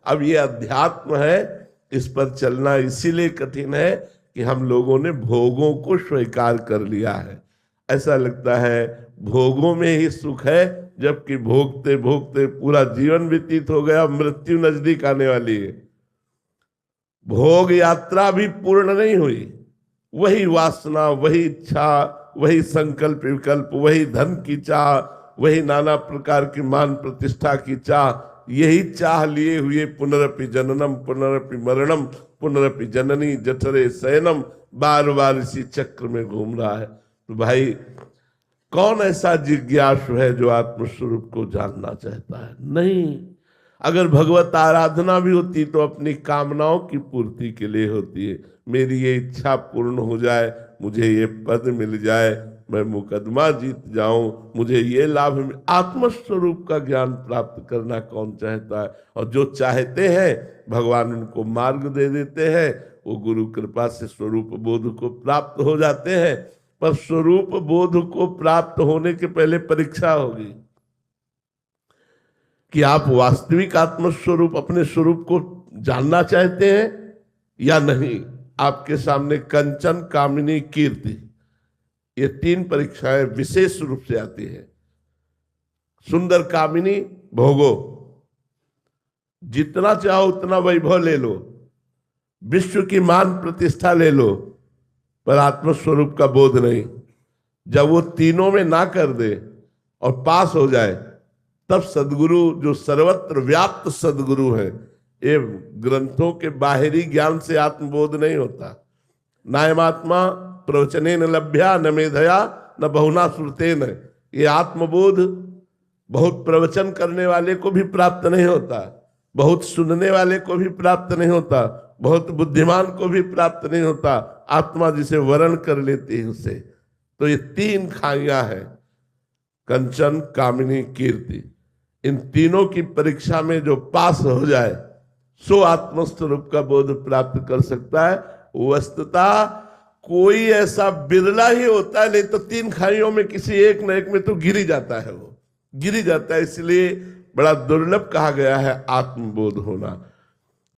अब ये अध्यात्म है, इस पर चलना इसीलिए कठिन है कि हम लोगों ने भोगों को स्वीकार कर लिया है। ऐसा लगता है भोगों में ही सुख है, जबकि भोगते भोगते पूरा जीवन व्यतीत हो गया, मृत्यु नजदीक आने वाली है। भोग यात्रा भी पूर्ण नहीं हुई, वही वासना, वही इच्छा, वही संकल्प विकल्प, वही धन की चाह, वही नाना प्रकार की मान प्रतिष्ठा की चाह, यही चाह लिए हुए पुनरपि जननम पुनरपि मरणम पुनरपि जननी जठरे शयनम, बार बार इसी चक्र में घूम रहा है। तो भाई कौन ऐसा जिज्ञासु है जो आत्मस्वरूप को जानना चाहता है? नहीं। अगर भगवत आराधना भी होती तो अपनी कामनाओं की पूर्ति के लिए होती है। मेरी ये इच्छा पूर्ण हो जाए, मुझे ये पद मिल जाए, मैं मुकदमा जीत जाऊं, मुझे ये लाभ मिल। आत्मस्वरूप का ज्ञान प्राप्त करना कौन चाहता है? और जो चाहते हैं भगवान उनको मार्ग दे देते हैं, वो गुरु कृपा से स्वरूप बोध को प्राप्त हो जाते हैं। पर स्वरूप बोध को प्राप्त होने के पहले परीक्षा होगी कि आप वास्तविक आत्मस्वरूप अपने स्वरूप को जानना चाहते हैं या नहीं। आपके सामने कंचन, कामिनी, कीर्ति, ये तीन परीक्षाएं विशेष रूप से आती है। सुंदर कामिनी भोगो, जितना चाहो उतना वैभव ले लो, विश्व की मान प्रतिष्ठा ले लो, पर आत्मस्वरूप का बोध नहीं। जब वो तीनों में ना कर दे और पास हो जाए, तब सदगुरु, जो सर्वत्र व्याप्त सदगुरु है, ये ग्रंथों के बाहरी ज्ञान से आत्मबोध नहीं होता। नायमात्मा प्रवचने न लभ्या न मेधया न बहुना श्रुतेन, ये आत्मबोध बहुत प्रवचन करने वाले को भी प्राप्त नहीं होता, बहुत सुनने वाले को भी प्राप्त नहीं होता, बहुत बुद्धिमान को भी प्राप्त नहीं होता। आत्मा जिसे वर्ण कर लेती है उसे। तो ये तीन खाइयां हैं, कंचन, कामिनी, कीर्ति। इन तीनों की परीक्षा में जो पास हो जाए सो आत्मस्वरूप का बोध प्राप्त कर सकता है। वस्तुतः कोई ऐसा बिरला ही होता है, नहीं तो तीन खाइयों में किसी एक न एक में तो गिर ही जाता है, वो गिर ही जाता है। इसलिए बड़ा दुर्लभ कहा गया है आत्मबोध होना।